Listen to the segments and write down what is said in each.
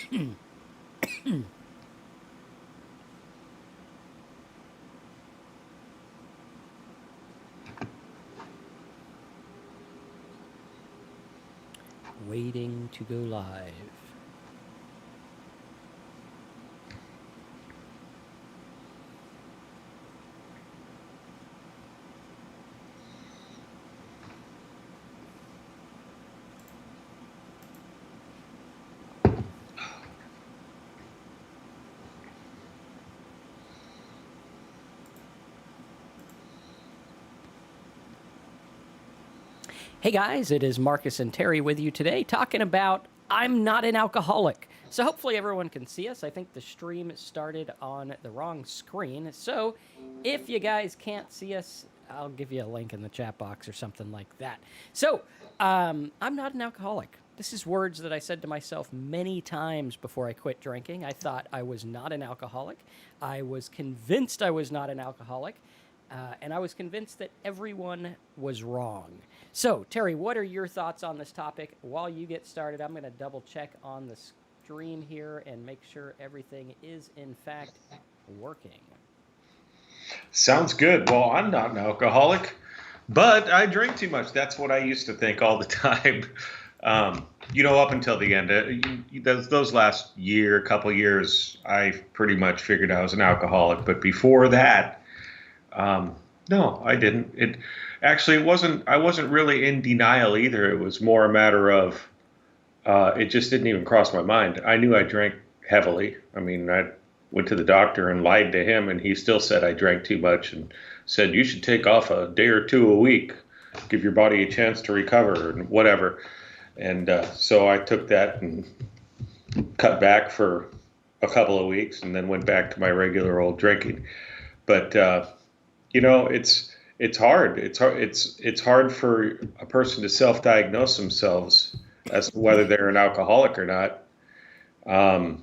Waiting to go live. Hey guys, it is Marcus and Terry with you today talking about I'm not an alcoholic. So hopefully everyone can see us. I think the stream started on the wrong screen. So if you guys can't see us, I'll give you a link in the chat box or something like that. So I'm not an alcoholic. This is words that I said to myself many times before I quit drinking. I thought I was not an alcoholic. I was convinced I was not an alcoholic. And I was convinced that everyone was wrong. So, Terry, what are your thoughts on this topic? While you get started, I'm going to double check on the stream here and make sure everything is, in fact, working. Sounds good. Well, I'm not an alcoholic, but I drink too much. That's what I used to think all the time. Up until the end, those last year, couple years, I pretty much figured I was an alcoholic. But before that, no, I didn't. It wasn't. I wasn't really in denial either. It was more a matter of it just didn't even cross my mind. I knew I drank heavily. I mean, I went to the doctor and lied to him, and he still said I drank too much and said you should take off a day or two a week, give your body a chance to recover and whatever. And so I took that and cut back for a couple of weeks, and then went back to my regular old drinking. But it's hard. It's hard for a person to self-diagnose themselves as to whether they're an alcoholic or not. And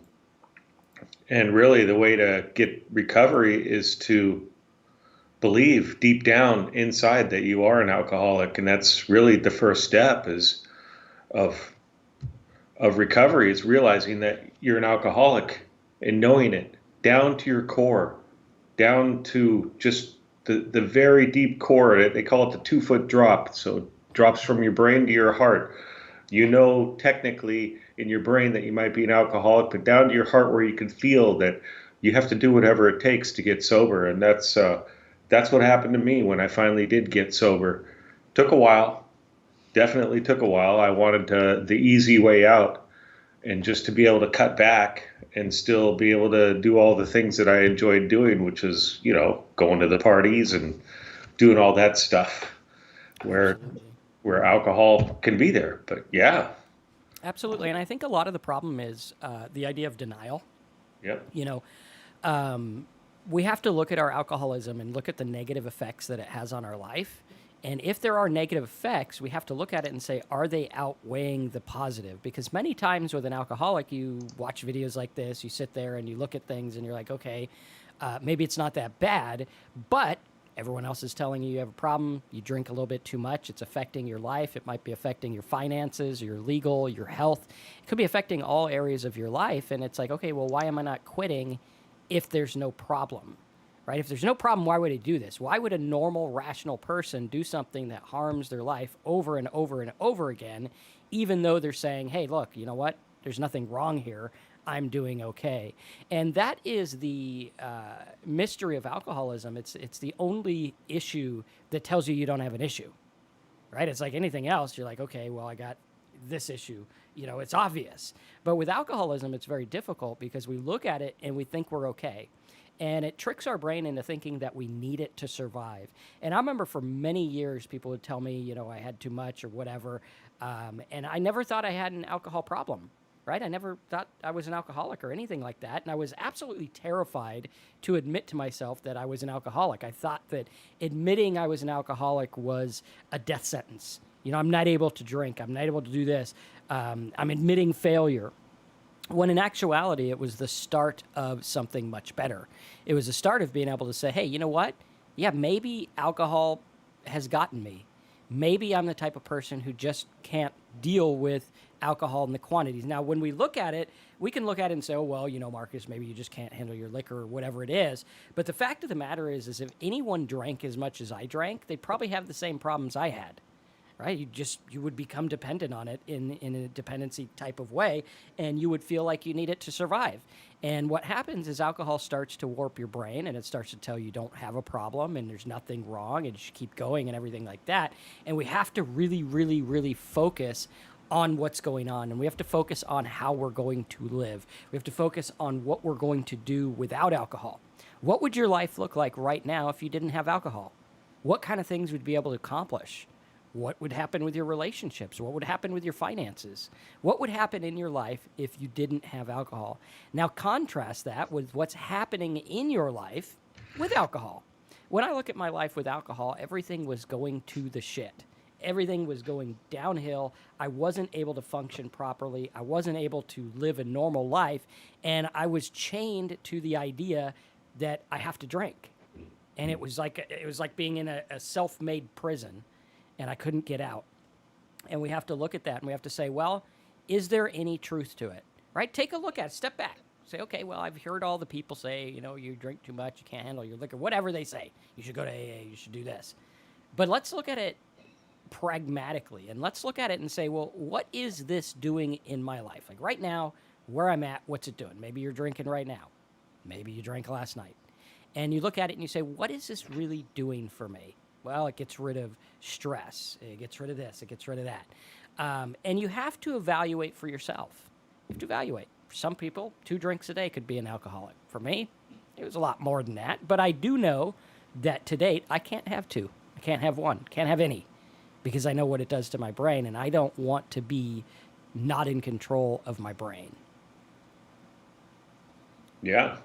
really, the way to get recovery is to believe deep down inside that you are an alcoholic, and that's really the first step of recovery is realizing that you're an alcoholic and knowing it down to your core, down to just the very deep core. They call it the 2-foot drop. So it drops from your brain to your heart. You know, technically in your brain that you might be an alcoholic, but down to your heart where you can feel that you have to do whatever it takes to get sober. And that's what happened to me when I finally did get sober. Took a while, definitely took a while. I wanted the easy way out, and just to be able to cut back and still be able to do all the things that I enjoyed doing, which is, going to the parties and doing all that stuff where alcohol can be there. But yeah. Absolutely. And I think a lot of the problem is the idea of denial. Yep. We have to look at our alcoholism and look at the negative effects that it has on our life. And if there are negative effects, we have to look at it and say, are they outweighing the positive? Because many times with an alcoholic, you watch videos like this, you sit there and you look at things and you're like, okay, maybe it's not that bad, but everyone else is telling you have a problem. You drink a little bit too much. It's affecting your life. It might be affecting your finances, your legal, your health. It could be affecting all areas of your life. And it's like, okay, well, why am I not quitting if there's no problem? Right? If there's no problem, why would I do this? Why would a normal, rational person do something that harms their life over and over and over again, even though they're saying, hey, look, you know what? There's nothing wrong here. I'm doing okay. And that is the mystery of alcoholism. It's the only issue that tells you don't have an issue, right? It's like anything else. You're like, okay, well, I got this issue. It's obvious. But with alcoholism, it's very difficult because we look at it and we think we're okay. And it tricks our brain into thinking that we need it to survive. And I remember for many years, people would tell me, I had too much or whatever. And I never thought I had an alcohol problem, right? I never thought I was an alcoholic or anything like that. And I was absolutely terrified to admit to myself that I was an alcoholic. I thought that admitting I was an alcoholic was a death sentence. I'm not able to drink. I'm not able to do this. I'm admitting failure. When in actuality, it was the start of something much better. It was the start of being able to say, hey, you know what? Yeah, maybe alcohol has gotten me. Maybe I'm the type of person who just can't deal with alcohol and the quantities. Now, when we look at it, we can look at it and say, oh, well, Marcus, maybe you just can't handle your liquor or whatever it is. But the fact of the matter is if anyone drank as much as I drank, they'd probably have the same problems I had. Right? You would become dependent on it in a dependency type of way, and you would feel like you need it to survive. And what happens is alcohol starts to warp your brain, and it starts to tell you don't have a problem and there's nothing wrong and you should keep going and everything like that. And we have to really, really, really focus on what's going on, and we have to focus on how we're going to live. We have to focus on what we're going to do without alcohol. What would your life look like right now if you didn't have alcohol? What kind of things would you be able to accomplish? What would happen with your relationships? What would happen with your finances? What would happen in your life if you didn't have alcohol? Now contrast that with what's happening in your life with alcohol. When I look at my life with alcohol, everything was going to the shit. Everything was going downhill. I wasn't able to function properly. I wasn't able to live a normal life. And I was chained to the idea that I have to drink. And it was like being in a self-made prison, and I couldn't get out. And we have to look at that, and we have to say, well, is there any truth to it? Right? Take a look at it. Step back. Say, okay, well, I've heard all the people say, you drink too much, you can't handle your liquor, whatever they say. You should go to AA, you should do this. But let's look at it pragmatically, and let's look at it and say, well, what is this doing in my life? Like right now, where I'm at, what's it doing? Maybe you're drinking right now. Maybe you drank last night. And you look at it and you say, what is this really doing for me? Well, it gets rid of stress. It gets rid of this. It gets rid of that. And you have to evaluate for yourself. You have to evaluate. For some people, 2 drinks a day could be an alcoholic. For me, it was a lot more than that. But I do know that to date, I can't have 2. I can't have 1. Can't have any. Because I know what it does to my brain, and I don't want to be not in control of my brain. Yeah.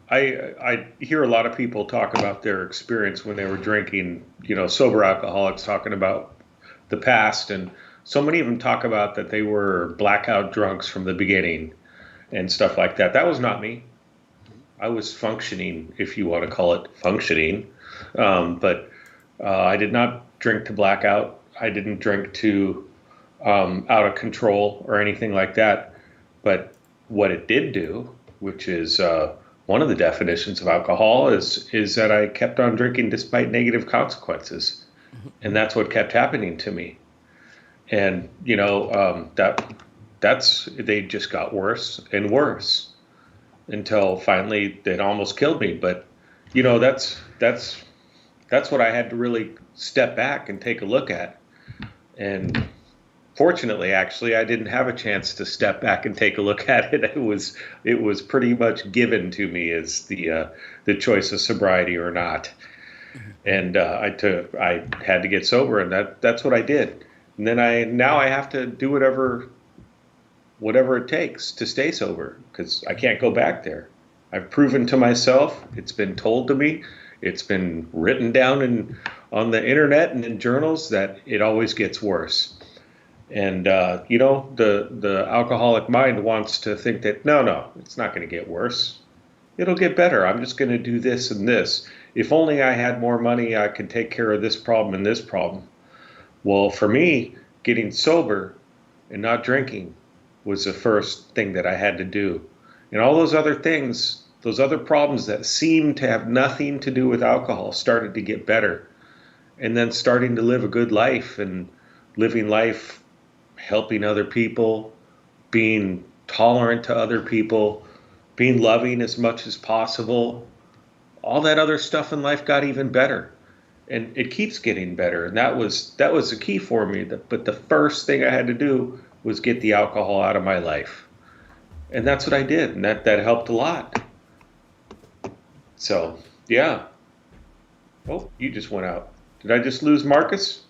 I hear a lot of people talk about their experience when they were drinking, sober alcoholics talking about the past. And so many of them talk about that they were blackout drunks from the beginning and stuff like that. That was not me. I was functioning, if you want to call it functioning. But I did not drink to blackout. I didn't drink to out of control or anything like that. But what it did do, which is one of the definitions of alcohol, is that I kept on drinking despite negative consequences. And that's what kept happening to me. And, they just got worse and worse until finally it almost killed me. But, that's what I had to really step back and take a look at. And fortunately, actually, I didn't have a chance to step back and take a look at it. It was pretty much given to me as the choice of sobriety or not. And I had to get sober, and that's what I did. And then now I have to do whatever it takes to stay sober, because I can't go back there. I've proven to myself, it's been told to me, it's been written down on the internet and in journals that it always gets worse. And, the alcoholic mind wants to think that, no, it's not going to get worse. It'll get better. I'm just going to do this and this. If only I had more money, I could take care of this problem and this problem. Well, for me, getting sober and not drinking was the first thing that I had to do. And all those other things, those other problems that seemed to have nothing to do with alcohol, started to get better. And then starting to live a good life, and living life helping other people, being tolerant to other people, being loving as much as possible. All that other stuff in life got even better. And it keeps getting better. And that was the key for me. But the first thing I had to do was get the alcohol out of my life. And that's what I did. And that helped a lot. So, yeah. Oh, you just went out. Did I just lose Marcus?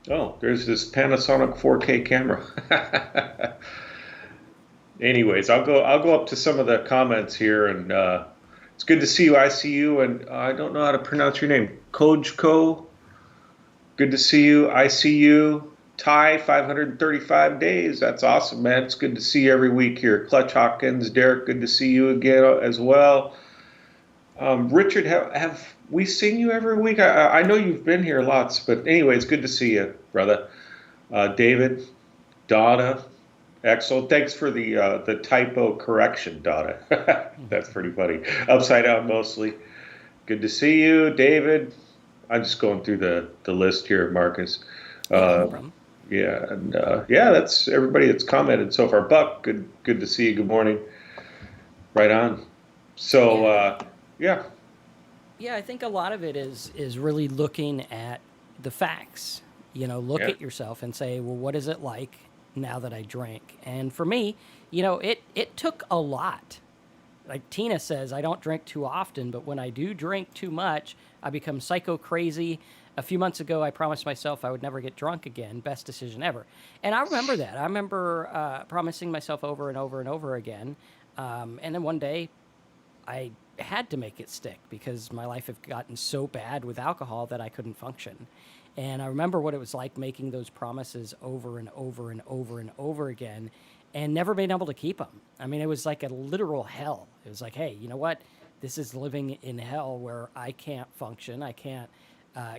Oh, there's this Panasonic 4K camera. Anyways, I'll go up to some of the comments here, and it's good to see you. I see you, and I don't know how to pronounce your name. Kojko, good to see you. I see you. Ty, 535 days. That's awesome, man. It's good to see you every week here. Clutch Hawkins, Derek, good to see you again as well. Richard, have we seen you every week? I know you've been here lots, but anyway, it's good to see you, brother. David, Donna, excellent. Thanks for the typo correction, Donna. That's pretty funny. Upside down mostly. Good to see you, David. I'm just going through the list here, Marcus. Yeah, no Uh, problem. yeah, and yeah, that's everybody that's commented so far. Buck, good to see you. Good morning. Right on. So Yeah, yeah, yeah, I think a lot of it is really looking at the facts. Look yeah. at yourself and say, well, what is it like now that I drink? And for me, it took a lot. Like Tina says, I don't drink too often, but when I do drink too much, I become psycho crazy. A few months ago, I promised myself I would never get drunk again. Best decision ever. And I remember that. I remember promising myself over and over and over again. And then one day, I had to make it stick because my life had gotten so bad with alcohol that I couldn't function. And I remember what it was like making those promises over and over and over and over again and never being able to keep them. I mean, it was like a literal hell. It was like, hey, you know what? This is living in hell where I can't function. I can't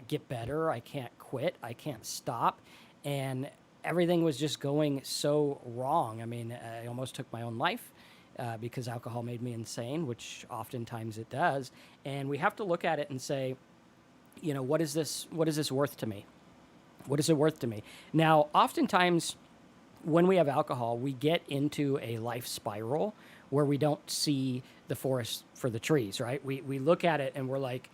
get better. I can't quit. I can't stop. And everything was just going so wrong. I mean, I almost took my own life because alcohol made me insane, which oftentimes it does. And we have to look at it and say, what is this? What is this worth to me? What is it worth to me? Now, oftentimes when we have alcohol, we get into a life spiral where we don't see the forest for the trees, right? We look at it and we're like,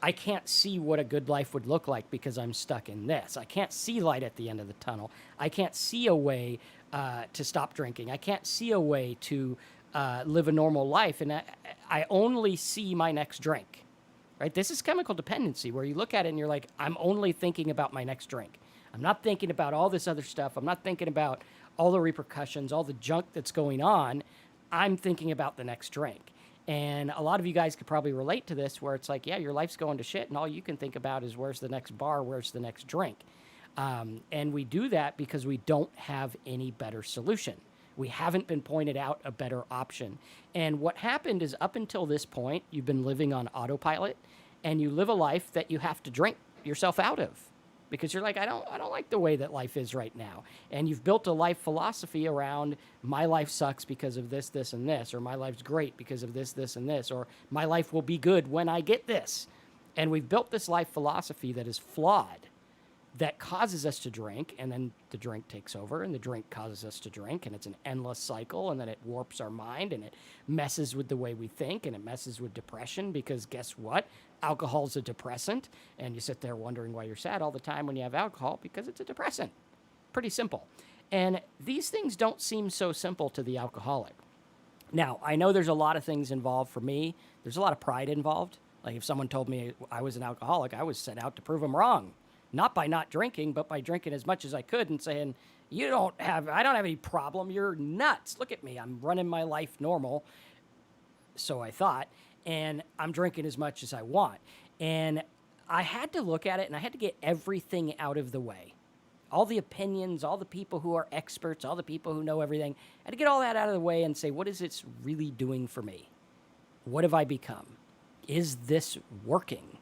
I can't see what a good life would look like because I'm stuck in this. I can't see light at the end of the tunnel. I can't see a way to stop drinking. I can't see a way to live a normal life. And I only see my next drink, right? This is chemical dependency where you look at it and you're like, I'm only thinking about my next drink. I'm not thinking about all this other stuff. I'm not thinking about all the repercussions, all the junk that's going on. I'm thinking about the next drink. And a lot of you guys could probably relate to this where it's like, yeah, your life's going to shit, and all you can think about is where's the next bar, where's the next drink. And we do that because we don't have any better solution. We haven't been pointed out a better option. And what happened is up until this point, you've been living on autopilot and you live a life that you have to drink yourself out of because you're like, I don't like the way that life is right now. And you've built a life philosophy around my life sucks because of this, this, and this, or my life's great because of this, this, and this, or my life will be good when I get this. And we've built this life philosophy that is flawed that causes us to drink, and then the drink takes over, and the drink causes us to drink, and it's an endless cycle, and then it warps our mind, and it messes with the way we think, and it messes with depression, because guess what? Alcohol's a depressant, and you sit there wondering why you're sad all the time when you have alcohol, because it's a depressant. Pretty simple. And these things don't seem so simple to the alcoholic. Now, I know there's a lot of things involved for me. There's a lot of pride involved. Like if someone told me I was an alcoholic, I was set out to prove them wrong. Not by not drinking, but by drinking as much as I could and saying, I don't have any problem. You're nuts. Look at me. I'm running my life normal. So I thought, and I'm drinking as much as I want. And I had to look at it and I had to get everything out of the way. All the opinions, all the people who are experts, all the people who know everything. I had to get all that out of the way and say, what is it really doing for me? What have I become? Is this working?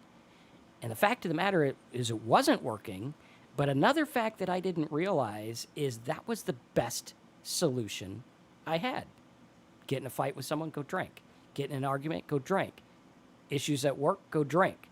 And the fact of the matter is it wasn't working, but another fact that I didn't realize is that was the best solution I had. Get in a fight with someone, go drink. Get in an argument, go drink. Issues at work, go drink.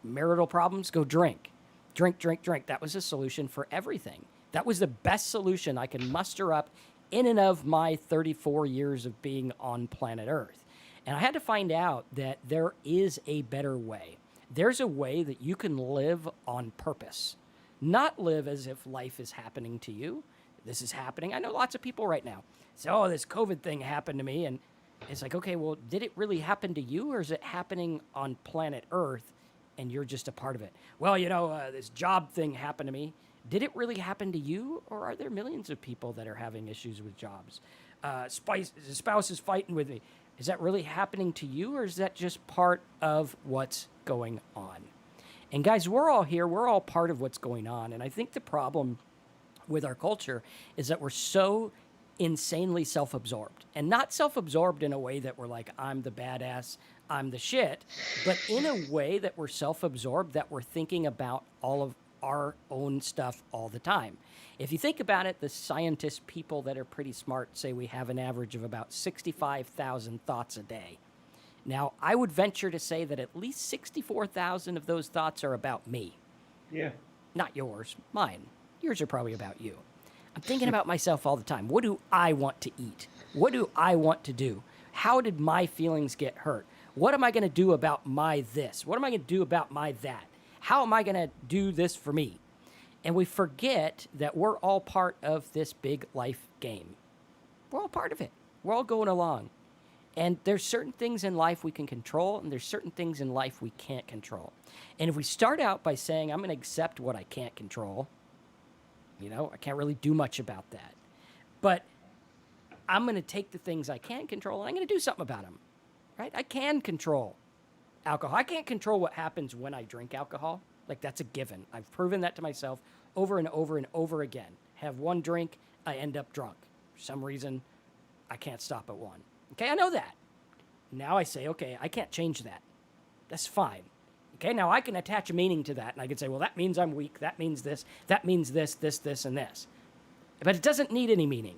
Marital problems, go drink. Drink, drink, drink. That was the solution for everything. That was the best solution I could muster up in and of my 34 years of being on planet Earth. And I had to find out that there is a better way. There's a way that you can live on purpose, not live as if life is happening to you. This is happening. I know lots of people right now say, oh, this COVID thing happened to me. And it's like, okay, well, did it really happen to you or is it happening on planet Earth and you're just a part of it? Well, this job thing happened to me. Did it really happen to you or are there millions of people that are having issues with jobs? Spouse is fighting with me. Is that really happening to you or is that just part of what's going on? And guys, we're all here. We're all part of what's going on. And I think the problem with our culture is that we're so insanely self-absorbed, and not self-absorbed in a way that we're like, I'm the badass, I'm the shit, but in a way that we're self-absorbed, that we're thinking about all of our own stuff all the time. If you think about it, the scientist people that are pretty smart say we have an average of about 65,000 thoughts a day. Now, I would venture to say that at least 64,000 of those thoughts are about me. Yeah. Not yours, mine. Yours are probably about you. I'm thinking about myself all the time. What do I want to eat? What do I want to do? How did my feelings get hurt? What am I going to do about my this? What am I going to do about my that? How am I going to do this for me? And we forget that we're all part of this big life game. We're all part of it. We're all going along. And there's certain things in life we can control, and there's certain things in life we can't control. And if we start out by saying, I'm going to accept what I can't control, I can't really do much about that. But I'm going to take the things I can control, and I'm going to do something about them, right? I can control alcohol. I can't control what happens when I drink alcohol. Like, that's a given. I've proven that to myself over and over and over again. Have one drink, I end up drunk. For some reason, I can't stop at one. Okay, I know that. Now I say, okay, I can't change that. That's fine. Okay, now I can attach a meaning to that, and I can say, well, that means I'm weak, that means this, this, and this. But it doesn't need any meaning.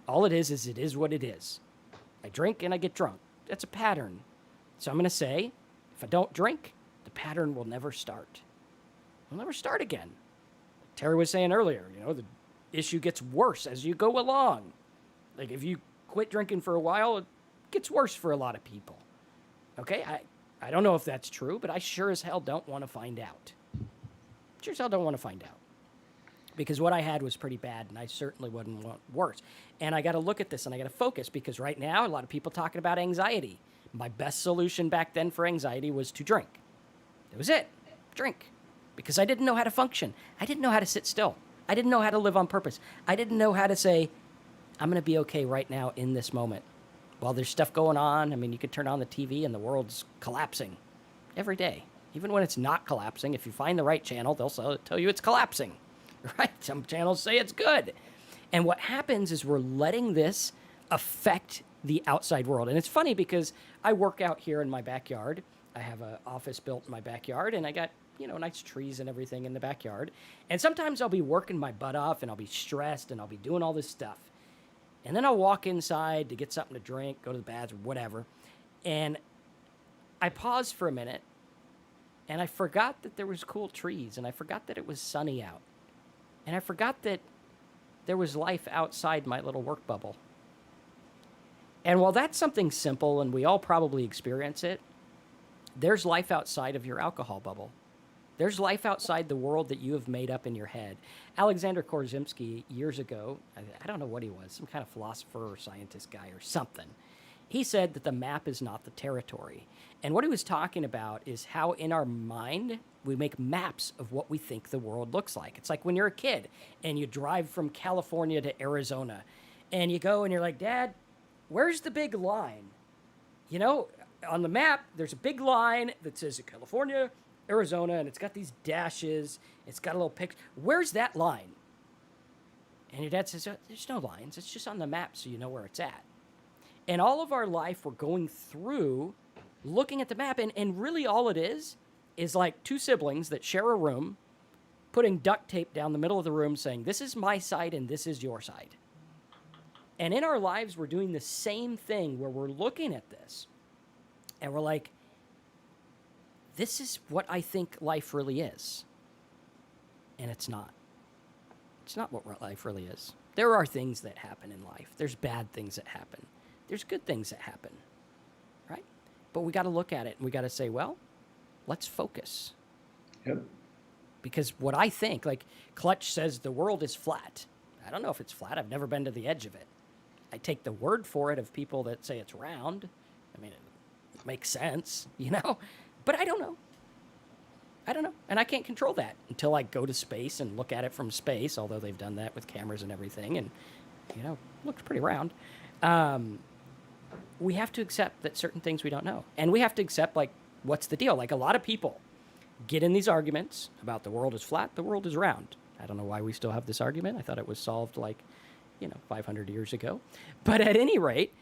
All it is what it is. I drink and I get drunk. That's a pattern. So I'm going to say, if I don't drink, the pattern will never start. It'll never start again. Terry was saying earlier, the issue gets worse as you go along. Like, if you quit drinking for a while, it gets worse for a lot of people. Okay, I don't know if that's true, but I sure as hell don't want to find out. Sure as hell don't want to find out. Because what I had was pretty bad, and I certainly wouldn't want worse. And I got to look at this, and I got to focus, because right now, a lot of people talking about anxiety. My best solution back then for anxiety was to drink. That was it. Drink. Because I didn't know how to function. I didn't know how to sit still. I didn't know how to live on purpose. I didn't know how to say, I'm going to be okay right now in this moment. While there's stuff going on, I mean, you could turn on the TV and the world's collapsing every day. Even when it's not collapsing, if you find the right channel, they'll tell you it's collapsing, right? Some channels say it's good. And what happens is we're letting this affect the outside world. And it's funny because I work out here in my backyard. I have an office built in my backyard, and I got, nice trees and everything in the backyard. And sometimes I'll be working my butt off, and I'll be stressed, and I'll be doing all this stuff. And then I'll walk inside to get something to drink, go to the bathroom, whatever. And I pause for a minute, and I forgot that there was cool trees, and I forgot that it was sunny out. And I forgot that there was life outside my little work bubble. And while that's something simple, and we all probably experience it, there's life outside of your alcohol bubble. There's life outside the world that you have made up in your head. Alexander Korzybski, years ago, I don't know what he was, some kind of philosopher or scientist guy or something. He said that the map is not the territory. And what he was talking about is how in our mind we make maps of what we think the world looks like. It's like when you're a kid and you drive from California to Arizona and you go and you're like, Dad, where's the big line? On the map, there's a big line that says California, Arizona, and it's got these dashes. It's got a little picture. Where's that line? And your dad says, there's no lines. It's just on the map so you know where it's at. And all of our life, we're going through looking at the map, and really all it is like two siblings that share a room, putting duct tape down the middle of the room saying, this is my side and this is your side. And in our lives, we're doing the same thing where we're looking at this, and we're like, this is what I think life really is. And it's not. It's not what life really is. There are things that happen in life. There's bad things that happen. There's good things that happen, right? But we got to look at it, and we got to say, well, let's focus. Yep. Because what I think, like Clutch says, the world is flat. I don't know if it's flat. I've never been to the edge of it. I take the word for it of people that say it's round. I mean, it makes sense, But I don't know. And I can't control that until I go to space and look at it from space, although they've done that with cameras and everything, and, looks pretty round. We have to accept that certain things we don't know. And we have to accept, like, what's the deal? Like, a lot of people get in these arguments about the world is flat, the world is round. I don't know why we still have this argument. I thought it was solved, like, 500 years ago. But at any rate,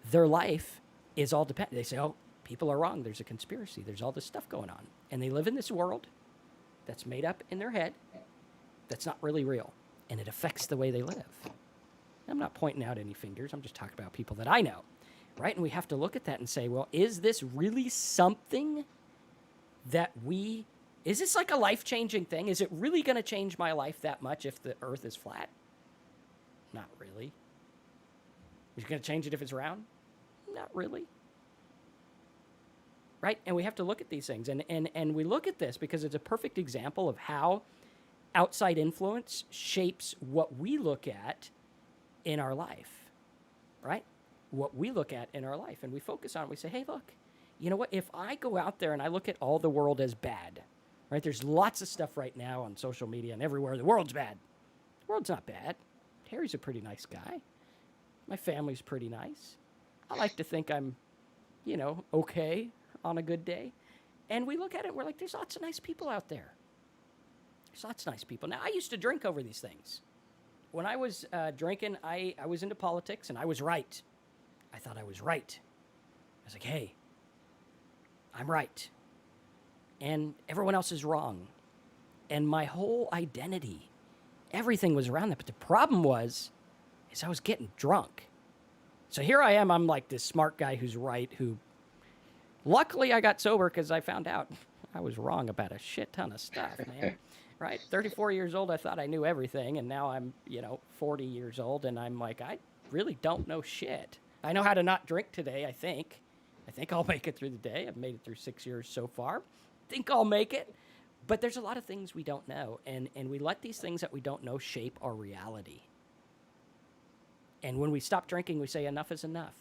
their life is all dependent. They say, oh, people are wrong. There's a conspiracy. There's all this stuff going on. And they live in this world that's made up in their head that's not really real. And it affects the way they live. I'm not pointing out any fingers. I'm just talking about people that I know, right? And we have to look at that and say, well, is this really something that is this like a life-changing thing? Is it really going to change my life that much if the earth is flat? Not really. Is it going to change it if it's round? Not really. Right? And we have to look at these things. And we look at this because it's a perfect example of how outside influence shapes what we look at in our life. Right? What we look at in our life. And we focus on it. We say, hey, look, you know what? If I go out there and I look at all the world as bad, right? There's lots of stuff right now on social media and everywhere. The world's bad. The world's not bad. Harry's a pretty nice guy. My family's pretty nice. I like to think I'm, okay on a good day. And we look at it and we're like, there's lots of nice people out there. There's lots of nice people. Now, I used to drink over these things. When I was drinking, I was into politics and I was right. I thought I was right. I was like, hey, I'm right. And everyone else is wrong. And my whole identity, everything was around that. But the problem is I was getting drunk. So here I am. I'm like this smart guy who's right, who luckily I got sober because I found out I was wrong about a shit ton of stuff, man. Right? 34 years old, I thought I knew everything. And now I'm, 40 years old. And I'm like, I really don't know shit. I know how to not drink today, I think. I think I'll make it through the day. I've made it through 6 years so far. Think I'll make it. But there's a lot of things we don't know. And we let these things that we don't know shape our reality. And when we stop drinking, we say enough is enough.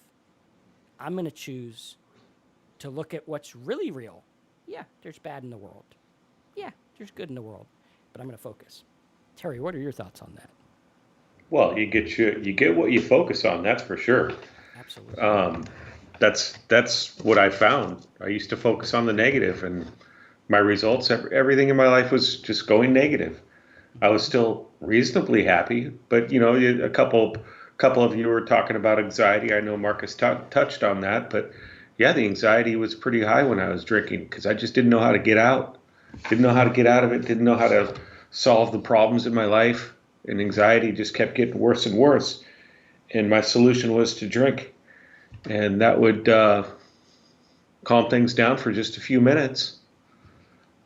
I'm going to choose to look at what's really real. Yeah, there's bad in the world. Yeah, there's good in the world. But I'm going to focus. Terry, what are your thoughts on that? Well, you get what you focus on, that's for sure. Absolutely. That's what I found. I used to focus on the negative, and my results, everything in my life was just going negative. I was still reasonably happy, but a couple of you were talking about anxiety. I know Marcus touched on that, but yeah, the anxiety was pretty high when I was drinking because I just didn't know how to get out. Didn't know how to get out of it. Didn't know how to solve the problems in my life, and anxiety just kept getting worse and worse. And my solution was to drink, and that would calm things down for just a few minutes,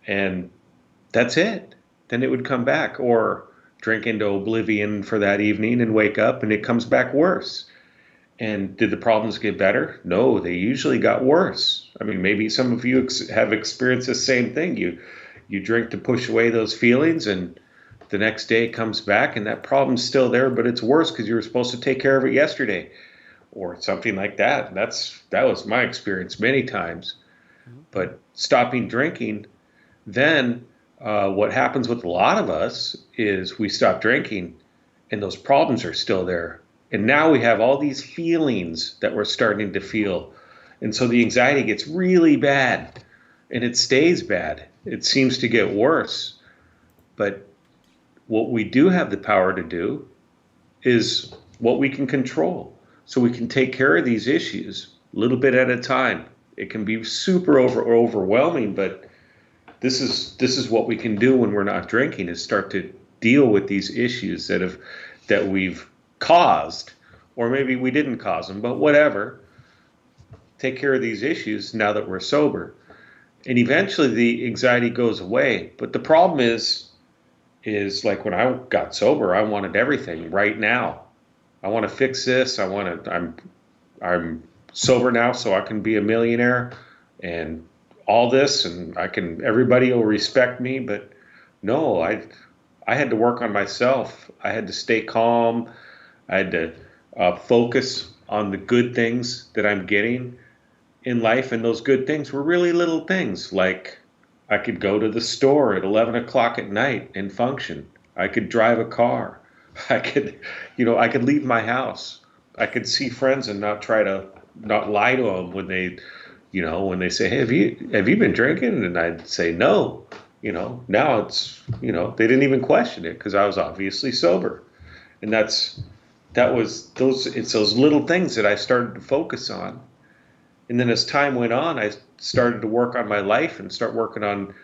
and that's it. Then it would come back, or drink into oblivion for that evening and wake up and it comes back worse. And did the problems get better? No, they usually got worse. I mean, maybe some of you have experienced the same thing. You drink to push away those feelings, and the next day it comes back and that problem's still there, but it's worse because you were supposed to take care of it yesterday or something like that. That was my experience many times. But stopping drinking, then what happens with a lot of us is we stop drinking and those problems are still there. And now we have all these feelings that we're starting to feel. And so the anxiety gets really bad and it stays bad. It seems to get worse. But what we do have the power to do is what we can control. So we can take care of these issues a little bit at a time. It can be super overwhelming, but this is what we can do when we're not drinking, is start to deal with these issues that we've caused, or maybe we didn't cause them, but whatever. Take care of these issues now that we're sober. And eventually the anxiety goes away. But the problem is like when I got sober, I wanted everything right now. I want to fix this. I'm sober now so I can be a millionaire and all this, and everybody will respect me. But no, I had to work on myself. I had to stay calm. I had to focus on the good things that I'm getting in life. And those good things were really little things, like I could go to the store at 11 o'clock at night and function. I could drive a car. I could leave my house. I could see friends and not lie to them when they say, hey, have you been drinking? And I'd say no. Now it's, they didn't even question it because I was obviously sober. And that's it's those little things that I started to focus on. And then as time went on, I started to work on my life and start working on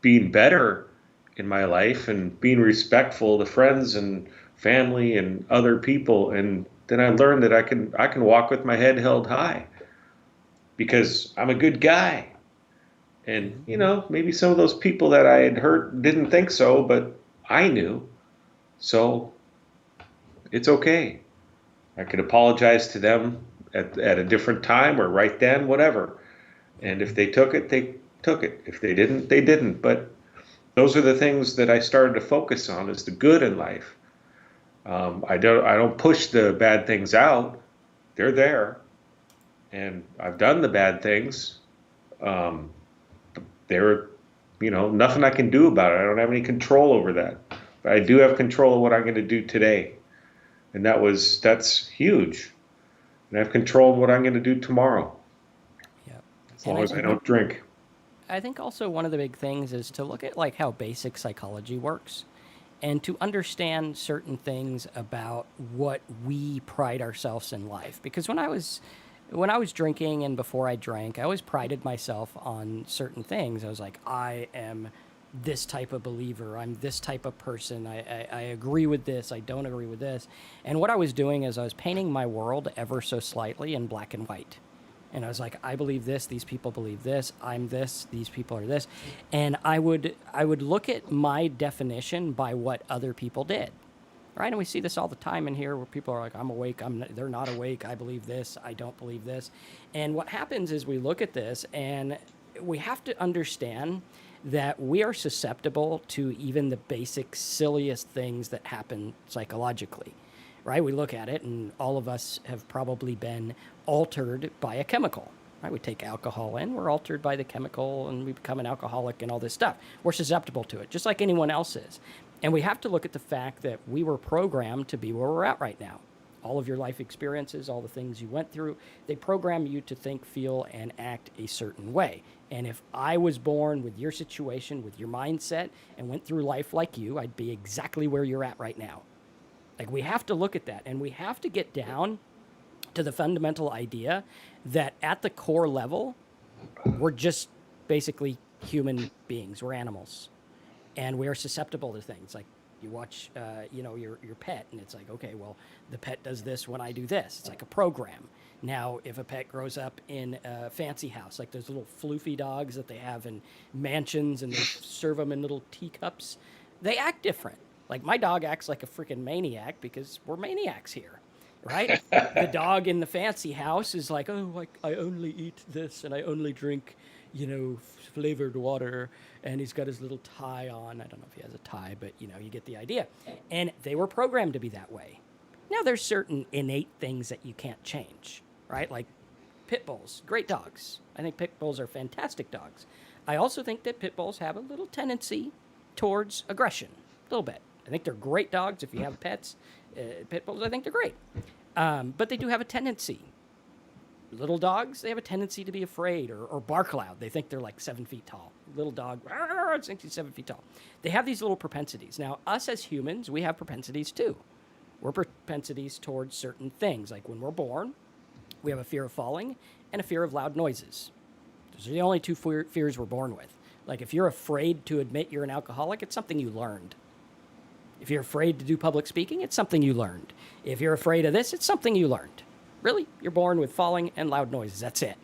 being better in my life and being respectful to friends and family and other people. And then I learned that I can walk with my head held high because I'm a good guy. And maybe some of those people that I had hurt didn't think so, but I knew. So it's okay. I could apologize to them at a different time or right then, whatever. And if they took it, they took it. If they didn't, they didn't. But those are the things that I started to focus on is the good in life. I don't push the bad things out. They're there, and I've done the bad things. Um, they're, nothing I can do about it. I don't have any control over that, but I do have control of what I'm going to do today, and that's huge. And I have control of what I'm going to do tomorrow, Yeah. as And long as I don't drink. I think also one of the big things is to look at like how basic psychology works and to understand certain things about what we pride ourselves in life. Because when I was drinking and before I drank, I always prided myself on certain things. I was like, I am this type of believer. I'm this type of person. I agree with this. I don't agree with this. And what I was doing is I was painting my world ever so slightly in black and white. And I was like, I believe this. These people believe this. I'm this. These people are this. And I would look at my definition by what other people did. Right? And we see this all the time in here where people are like, I'm awake, they're not awake, I believe this, I don't believe this. And what happens is we look at this and we have to understand that we are susceptible to even the basic, silliest things that happen psychologically. Right? We look at it and all of us have probably been altered by a chemical. Right? We take alcohol in, we're altered by the chemical, and we become an alcoholic and all this stuff. We're susceptible to it, just like anyone else is. And we have to look at the fact that we were programmed to be where we're at right now. All of your life experiences, all the things you went through, they program you to think, feel, and act a certain way. And if I was born with your situation, with your mindset, and went through life like you, I'd be exactly where you're at right now. Like, we have to look at that, and we have to get down to the fundamental idea that at the core level, we're just basically human beings. We're animals. And we are susceptible to things. Like you watch, your pet, and it's like, okay, well, the pet does this when I do this. It's like a program. Now, if a pet grows up in a fancy house, like those little floofy dogs that they have in mansions and they serve them in little teacups, they act different. Like my dog acts like a freaking maniac because we're maniacs here, right? The dog in the fancy house is like, oh, like I only eat this and I only drink, flavored water, and he's got his little tie on. I don't know if he has a tie, but you get the idea. And they were programmed to be that way. Now there's certain innate things that you can't change, right? Like pit bulls, great dogs. I think pit bulls are fantastic dogs. I also think that pit bulls have a little tendency towards aggression, a little bit. I think they're great dogs if you have pets. Pit bulls, I think they're great. But they do have a tendency. Little dogs, they have a tendency to be afraid or bark loud. They think they're like 7 feet tall. Little dog, thinks he's 7 feet tall. They have these little propensities. Now, us as humans, we have propensities too. We're propensities towards certain things. Like when we're born, we have a fear of falling and a fear of loud noises. Those are the only two fears we're born with. Like if you're afraid to admit you're an alcoholic, it's something you learned. If you're afraid to do public speaking, it's something you learned. If you're afraid of this, it's something you learned. Really, you're born with falling and loud noises. That's it.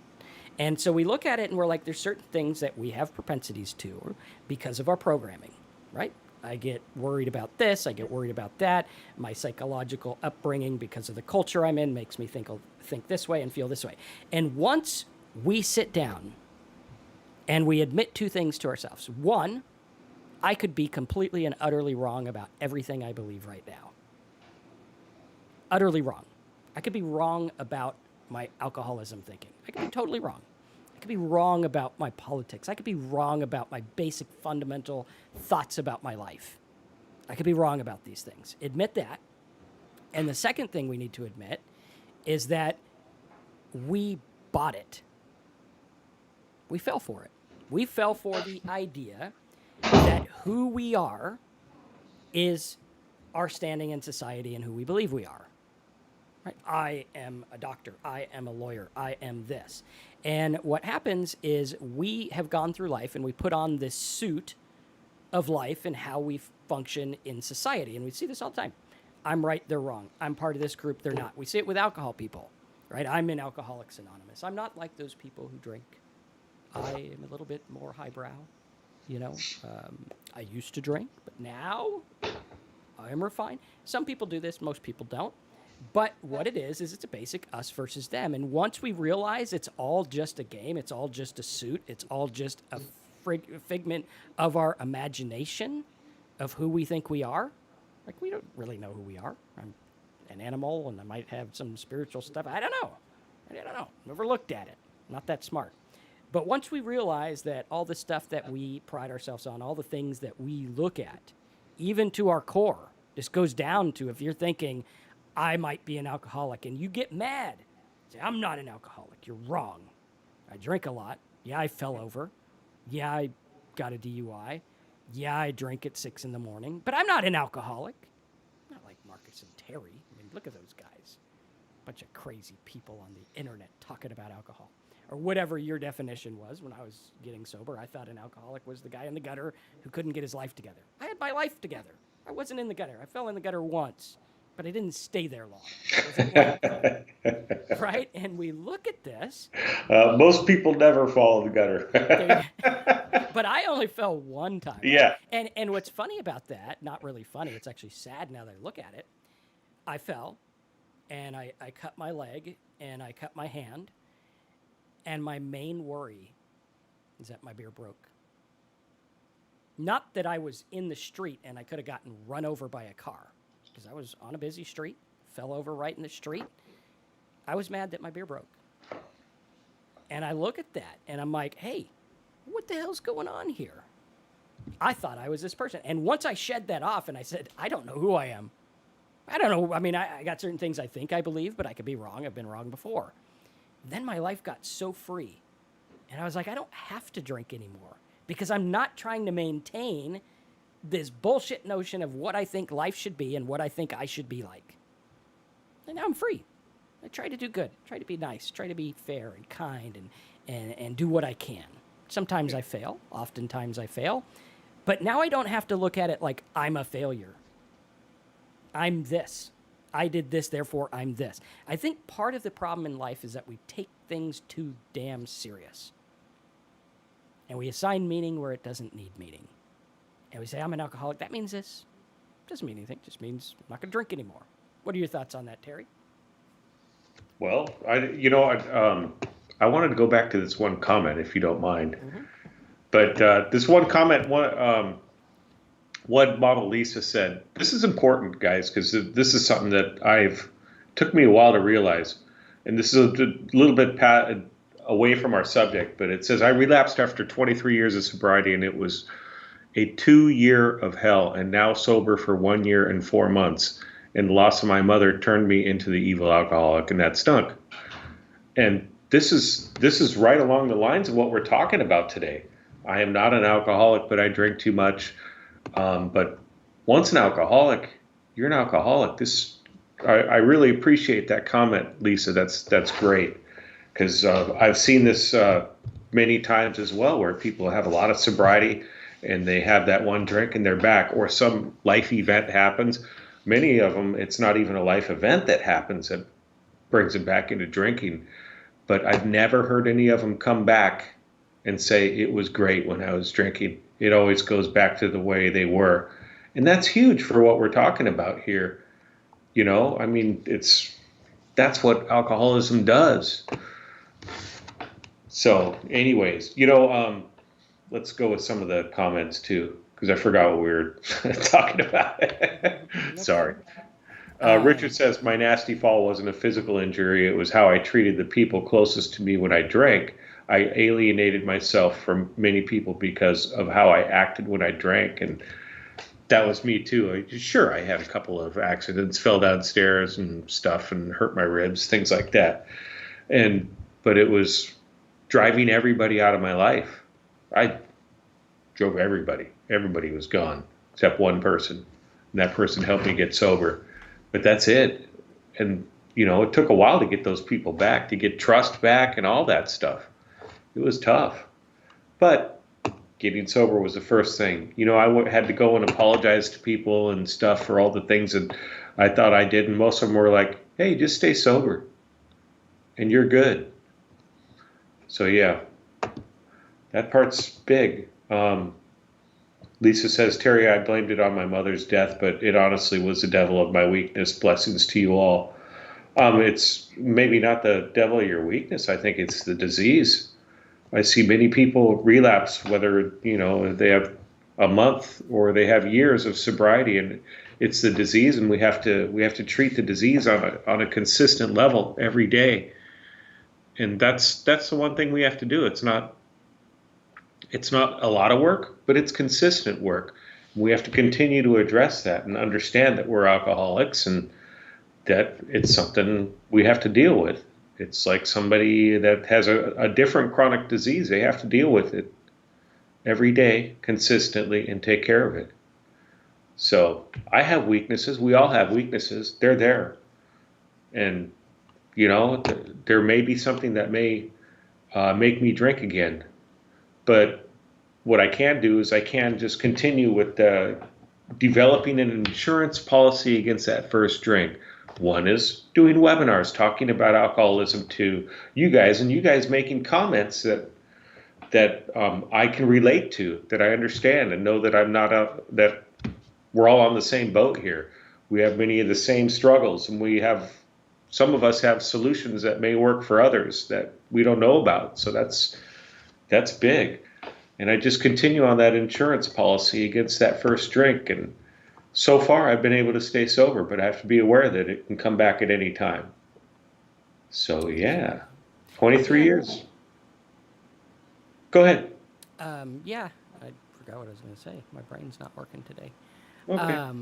And so we look at it and we're like, there's certain things that we have propensities to because of our programming, right? I get worried about this. I get worried about that. My psychological upbringing because of the culture I'm in makes me think this way and feel this way. And once we sit down and we admit two things to ourselves. One, I could be completely and utterly wrong about everything I believe right now. Utterly wrong. I could be wrong about my alcoholism thinking. I could be totally wrong. I could be wrong about my politics. I could be wrong about my basic fundamental thoughts about my life. I could be wrong about these things. Admit that. And the second thing we need to admit is that we bought it. We fell for it. We fell for the idea that who we are is our standing in society and who we believe we are. Right? I am a doctor. I am a lawyer. I am this. And what happens is we have gone through life and we put on this suit of life and how we function in society. And we see this all the time. I'm right, they're wrong. I'm part of this group, they're not. We see it with alcohol people, right? I'm in Alcoholics Anonymous. I'm not like those people who drink. I am a little bit more highbrow, you know. I used to drink, but now I am refined. Some people do this, most people don't. But what it is it's a basic us versus them. And once we realize it's all just a game, it's all just a suit, it's all just a figment of our imagination of who we think we are, like we don't really know who we are. I'm an animal and I might have some spiritual stuff. I don't know. Never looked at it. Not that smart. But once we realize that all the stuff that we pride ourselves on, all the things that we look at, even to our core, this goes down to if you're thinking, I might be an alcoholic, and you get mad. Say, I'm not an alcoholic. You're wrong. I drink a lot. Yeah, I fell over. Yeah, I got a DUI. Yeah, I drink at 6 a.m, but I'm not an alcoholic. Not like Marcus and Terry. I mean, look at those guys. Bunch of crazy people on the internet talking about alcohol. Or whatever your definition was when I was getting sober. I thought an alcoholic was the guy in the gutter who couldn't get his life together. I had my life together. I wasn't in the gutter. I fell in the gutter once, but I didn't stay there long. It wasn't like, right? And we look at this. Most people never fall in the gutter. But I only fell one time. Yeah. Right? And what's funny about that, not really funny, it's actually sad now that I look at it. I fell, and I cut my leg, and I cut my hand. And my main worry is that my beer broke. Not that I was in the street and I could have gotten run over by a car, because I was on a busy street, fell over right in the street. I was mad that my beer broke. And I look at that and I'm like, hey, what the hell's going on here? I thought I was this person. And once I shed that off and I said, I don't know who I am. I don't know. I mean, I got certain things I think I believe, but I could be wrong. I've been wrong before. Then my life got so free. And I was like, I don't have to drink anymore because I'm not trying to maintain this bullshit notion of what I think life should be and what I think I should be like. And now I'm free. I try to do good, try to be nice, try to be fair and kind and do what I can. Sometimes I fail, oftentimes I fail. But now I don't have to look at it like I'm a failure. I'm this. I did this, therefore I'm this. I think part of the problem in life is that we take things too damn serious. And we assign meaning where it doesn't need meaning. And we say, I'm an alcoholic. That means this. Doesn't mean anything. Just means I'm not going to drink anymore. What are your thoughts on that, Terry? Well, I wanted to go back to this one comment, if you don't mind. Mm-hmm. But this one comment, what Model Lisa said, this is important, guys, because this is something that took me a while to realize. And this is a little bit away from our subject, but it says, I relapsed after 23 years of sobriety, and it was a 2-year of hell, and now sober for 1 year and 4 months. And the loss of my mother turned me into the evil alcoholic, and that stunk. And this is right along the lines of what we're talking about today. I am not an alcoholic, but I drink too much. But once an alcoholic, you're an alcoholic. I really appreciate that comment, Lisa. That's great, because I've seen this many times as well, where people have a lot of sobriety and they have that one drink and they're back, or some life event happens. Many of them, it's not even a life event that happens that brings them back into drinking. But I've never heard any of them come back and say it was great when I was drinking. It always goes back to the way they were. And that's huge for what we're talking about here. You know, I mean, that's what alcoholism does. So anyways, let's go with some of the comments too, because I forgot what we were talking about. Sorry. Richard says, my nasty fall wasn't a physical injury. It was how I treated the people closest to me when I drank. I alienated myself from many people because of how I acted when I drank. And that was me too. Sure, I had a couple of accidents, fell downstairs and stuff and hurt my ribs, things like that. But it was driving everybody out of my life. I drove everybody. Everybody was gone except one person. And that person helped me get sober. But that's it. And it took a while to get those people back, to get trust back and all that stuff. It was tough. But getting sober was the first thing. Had to go and apologize to people and stuff for all the things that I thought I did. And most of them were like, hey, just stay sober and you're good. So, yeah, that part's big. Lisa says, Terry, I blamed it on my mother's death, but it honestly was the devil of my weakness. Blessings to you all. It's maybe not the devil of your weakness. I think it's the disease. I see many people relapse, whether, they have a month or they have years of sobriety, and it's the disease, and we have to treat the disease on a consistent level every day. And that's the one thing we have to do. It's not a lot of work, but it's consistent work. We have to continue to address that and understand that we're alcoholics and that it's something we have to deal with. It's like somebody that has a different chronic disease. They have to deal with it every day consistently and take care of it. So I have weaknesses. We all have weaknesses. They're there. And, there may be something that may make me drink again. But what I can do is I can just continue with developing an insurance policy against that first drink. One is doing webinars talking about alcoholism to you guys, and you guys making comments that I can relate to, that I understand and know that that we're all on the same boat here. We have many of the same struggles, and some of us have solutions that may work for others that we don't know about. So that's big. And I just continue on that insurance policy against that first drink. And so far, I've been able to stay sober, but I have to be aware that it can come back at any time. So, yeah, 23 years. Go ahead. Yeah, I forgot what I was going to say. My brain's not working today. Okay.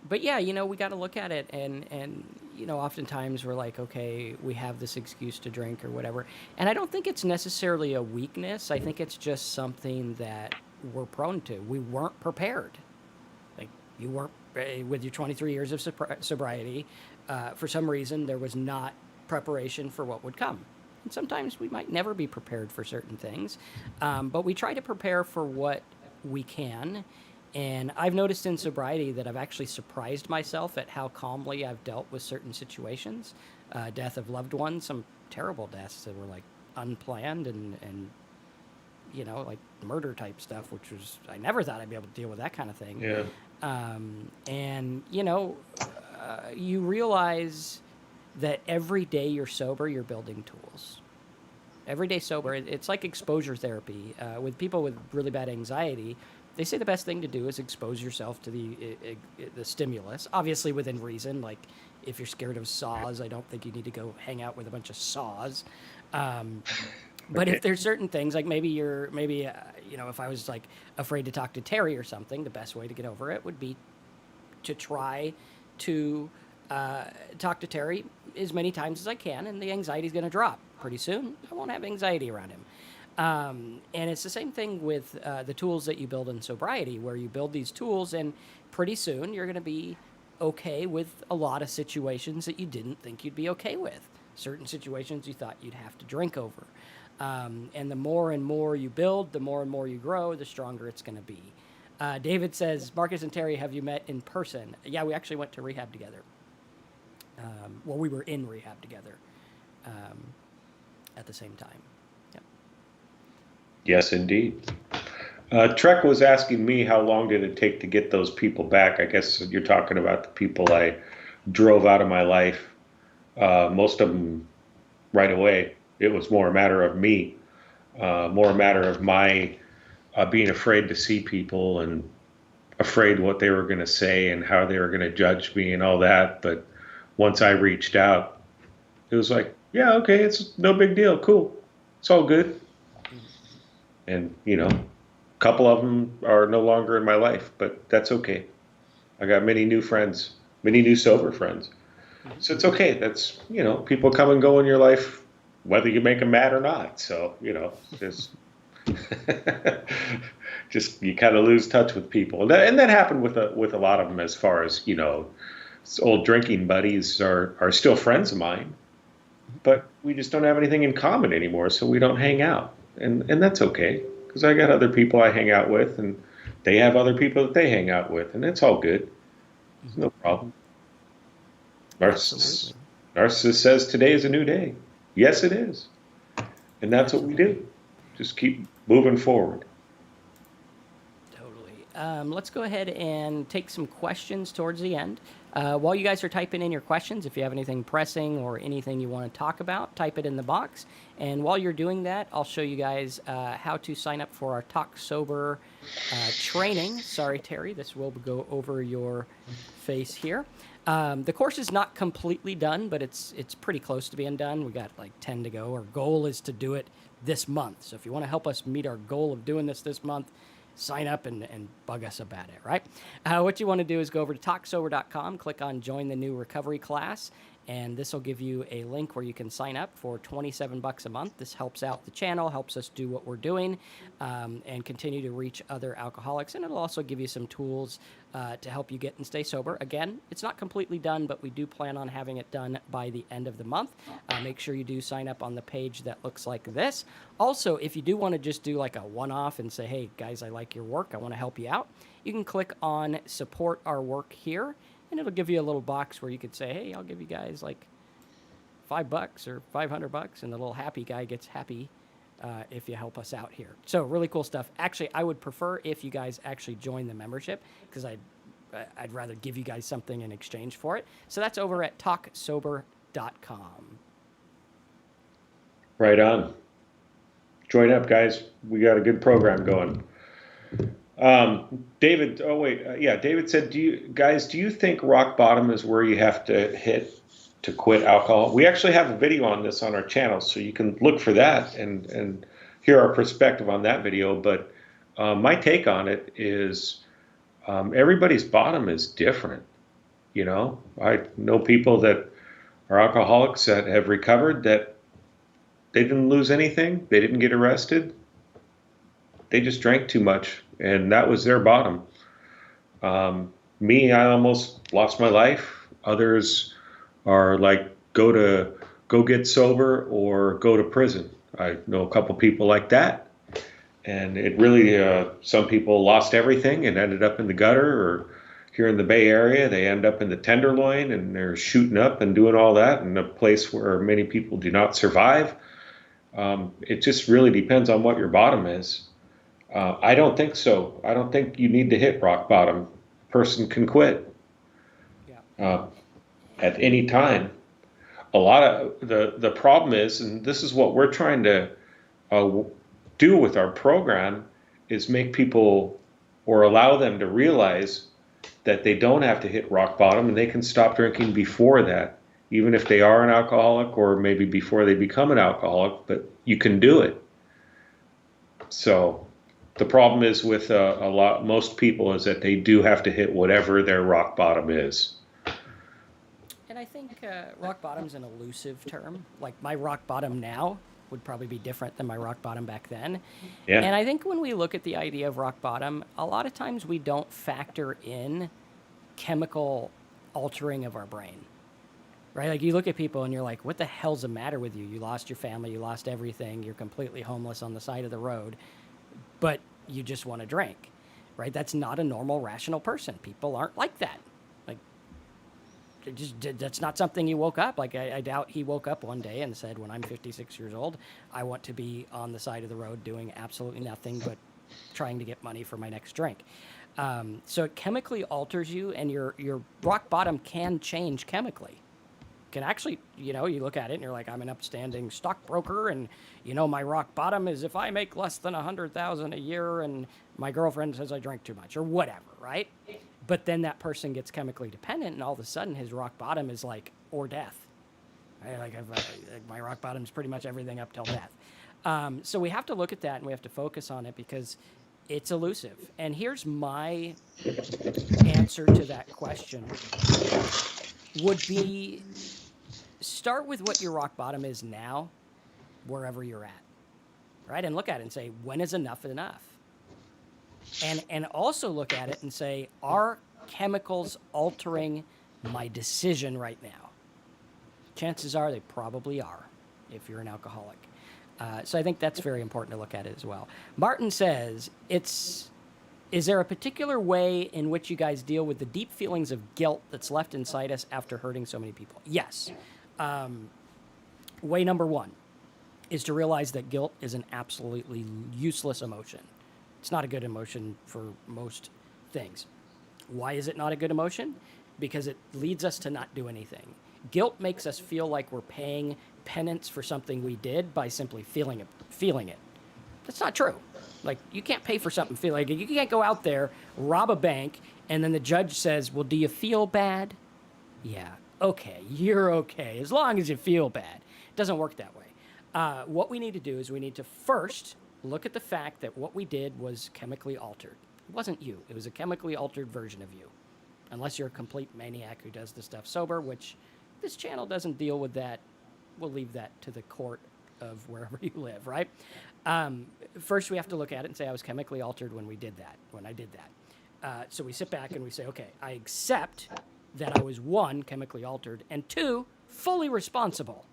But yeah, we got to look at it, and oftentimes we're like, okay, we have this excuse to drink or whatever. And I don't think it's necessarily a weakness. I think it's just something that we're prone to. We weren't prepared. Like, you weren't, with your 23 years of sobriety, for some reason, there was not preparation for what would come. And sometimes we might never be prepared for certain things, but we try to prepare for what we can. And I've noticed in sobriety that I've actually surprised myself at how calmly I've dealt with certain situations. Death of loved ones, some terrible deaths that were like unplanned and like murder type stuff, which was, I never thought I'd be able to deal with that kind of thing. Yeah. And, you realize that every day you're sober, you're building tools. Every day sober, it's like exposure therapy. With people with really bad anxiety, they say the best thing to do is expose yourself to the stimulus, obviously within reason. Like, if you're scared of saws, I don't think you need to go hang out with a bunch of saws. But if there's certain things, like if I was like afraid to talk to Terry or something, the best way to get over it would be to try to talk to Terry as many times as I can, and the anxiety's going to drop. Pretty soon, I won't have anxiety around him. And it's the same thing with the tools that you build in sobriety, where you build these tools, and pretty soon you're going to be okay with a lot of situations that you didn't think you'd be okay with. Certain situations you thought you'd have to drink over. And the more and more you build, the more and more you grow, the stronger it's going to be. David says, Marcus and Terry, have you met in person? Yeah, we actually went to rehab together. We were in rehab together at the same time. Yep. Yes, indeed. Trek was asking me how long did it take to get those people back. I guess you're talking about the people I drove out of my life. Most of them right away. It was more a matter of me, more a matter of my being afraid to see people and afraid what they were going to say and how they were going to judge me and all that. But once I reached out, it was like, yeah, okay, it's no big deal. Cool. It's all good. And, a couple of them are no longer in my life, but that's okay. I got many new friends, many new sober friends. So it's okay. That's, people come and go in your life, whether you make them mad or not. So, just, just you kind of lose touch with people. And that happened with a lot of them as far as, old drinking buddies are still friends of mine, but we just don't have anything in common anymore, so we don't hang out. And that's okay, because I got other people I hang out with, and they have other people that they hang out with, and it's all good. It's no problem. Narcissist, Absolutely. narcissist says today is a new day. Yes, it is. And that's what we Absolutely. do. Just keep moving forward. Totally. Let's go ahead and take some questions towards the end. While you guys are typing in your questions, if you have anything pressing or anything you want to talk about, type it in the box. And while you're doing that, I'll show you guys how to sign up for our Talk Sober training. Sorry, Terry, this will go over your face here. The course is not completely done, but it's pretty close to being done. We got like 10 to go. Our goal is to do it this month. So if you want to help us meet our goal of doing this month, sign up and bug us about it, right? What you want to do is go over to talksober.com, click on join the new recovery class, and this will give you a link where you can sign up for $27 a month. This helps out the channel, helps us do what we're doing, and continue to reach other alcoholics, and it'll also give you some tools to help you get and stay sober. Again, it's not completely done, but we do plan on having it done by the end of the month. Make sure you do sign up on the page that looks like this. Also, if you do want to just do like a one-off and say, hey, guys, I like your work, I want to help you out, you can click on support our work here, and it'll give you a little box where you could say, hey, I'll give you guys like $5 or $500, and the little happy guy gets happy if you help us out here. So really cool stuff. Actually, I would prefer if you guys actually join the membership, because I'd rather give you guys something in exchange for it. So that's over at talksober.com. Right on. Join up, guys. We got a good program going. David, David said, do you think rock bottom is where you have to hit to quit alcohol? We actually have a video on this on our channel, so you can look for that and hear our perspective on that video. But my take on it is everybody's bottom is different. You know, I know people that are alcoholics that have recovered that they didn't lose anything. They didn't get arrested. They just drank too much, and that was their bottom. Me, I almost lost my life. Others are like, go get sober or go to prison. I know a couple people like that, and it really, some people lost everything and ended up in the gutter, or here in the Bay Area, they end up in the Tenderloin and they're shooting up and doing all that in a place where many people do not survive. It just really depends on what your bottom is. I don't think so. I don't think you need to hit rock bottom. A person can quit at any time. A lot of the problem is, and this is what we're trying to do with our program, is make people or allow them to realize that they don't have to hit rock bottom, and they can stop drinking before that, even if they are an alcoholic or maybe before they become an alcoholic, but you can do it. So the problem is with most people is that they do have to hit whatever their rock bottom is. And I think rock bottom's an elusive term. Like my rock bottom now would probably be different than my rock bottom back then. Yeah. And I think when we look at the idea of rock bottom, a lot of times we don't factor in chemical altering of our brain. Right? Like you look at people and you're like, what the hell's the matter with you? You lost your family, you lost everything, you're completely homeless on the side of the road, but you just want to drink, right? That's not a normal, rational person. People aren't like that. Like, that's not something you woke up. Like, I doubt he woke up one day and said, when I'm 56 years old, I want to be on the side of the road doing absolutely nothing but trying to get money for my next drink. So it chemically alters you, and your rock bottom can change chemically. Can actually, you look at it and you're like, I'm an upstanding stockbroker, and my rock bottom is if I make less than $100,000 a year and my girlfriend says I drank too much or whatever, right? But then that person gets chemically dependent, and all of a sudden his rock bottom is like, or death. Right? Like my rock bottom is pretty much everything up till death. So we have to look at that and we have to focus on it because it's elusive. And here's my answer to that question would be, start with what your rock bottom is now, wherever you're at, right? And look at it and say, when is enough enough? And also look at it and say, are chemicals altering my decision right now? Chances are they probably are if you're an alcoholic. So I think that's very important to look at it as well. Martin says, is there a particular way in which you guys deal with the deep feelings of guilt that's left inside us after hurting so many people? Yes. Way number one is to realize that guilt is an absolutely useless emotion. It's not a good emotion for most things. Why is it not a good emotion? Because it leads us to not do anything. Guilt makes us feel like we're paying penance for something we did by simply feeling it. That's not true. Like, you can't pay for something, you can't go out there, rob a bank, and then the judge says, well, do you feel bad? Yeah, okay, you're okay, as long as you feel bad. It doesn't work that way. What we need to do is we need to first look at the fact that what we did was chemically altered. It wasn't you. It was a chemically altered version of you. Unless you're a complete maniac who does the stuff sober, which this channel doesn't deal with that. We'll leave that to the court of wherever you live, right? First, we have to look at it and say, I was chemically altered when I did that. So we sit back and we say, okay, I accept that I was, one, chemically altered, and two, fully responsible.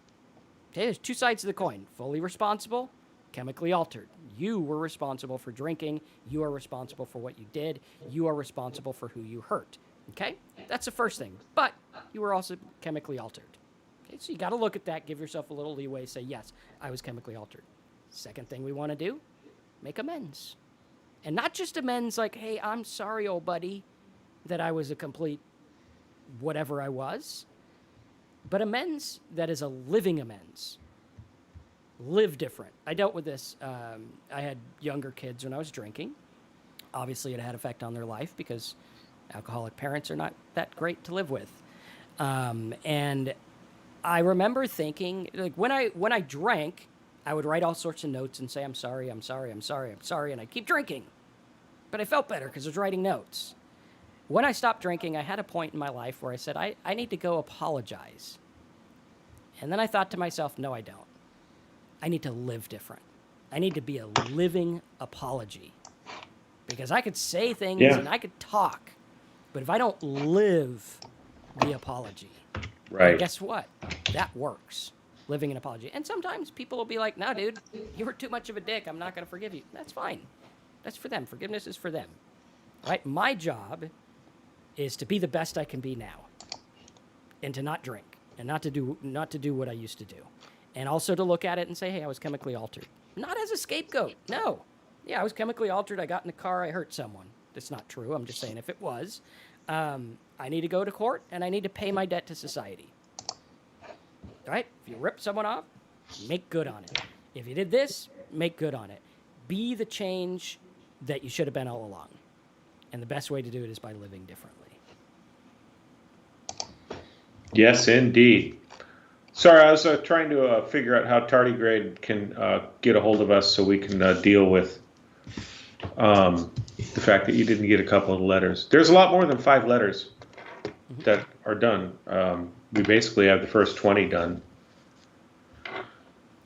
Okay, there's two sides to the coin. Fully responsible, chemically altered. You were responsible for drinking. You are responsible for what you did. You are responsible for who you hurt. Okay? That's the first thing. But you were also chemically altered. Okay, so you got to look at that, give yourself a little leeway, say, yes, I was chemically altered. Second thing we want to do, make amends. And not just amends like, hey, I'm sorry, old buddy, that I was a complete whatever I was, but amends that is a living amends. Live different. I dealt with this. I had younger kids when I was drinking. Obviously, it had effect on their life because alcoholic parents are not that great to live with. And I remember thinking, like, when I drank, I would write all sorts of notes and say, I'm sorry, I'm sorry, I'm sorry, I'm sorry, and I'd keep drinking. But I felt better because I was writing notes. When I stopped drinking, I had a point in my life where I said, I need to go apologize. And then I thought to myself, no, I don't. I need to live different. I need to be a living apology. Because I could say things and I could talk, but if I don't live the apology, Right. well, guess what? That works. Living an apology. And sometimes people will be like, no, dude, you were too much of a dick. I'm not going to forgive you. That's fine. That's for them. Forgiveness is for them. Right? My job is to be the best I can be now and to not drink and not to do what I used to do. And also to look at it and say, hey, I was chemically altered. Not as a scapegoat. No. Yeah, I was chemically altered. I got in the car. I hurt someone. That's not true. I'm just saying if it was, I need to go to court and I need to pay my debt to society. Right? If you rip someone off, make good on it. If you did this, make good on it. Be the change that you should have been all along. And the best way to do it is by living differently. Yes, indeed. Sorry, I was trying to figure out how Tardigrade can get a hold of us so we can deal with the fact that you didn't get a couple of letters. There's a lot more than 5 letters that are done. We basically have the first 20 done.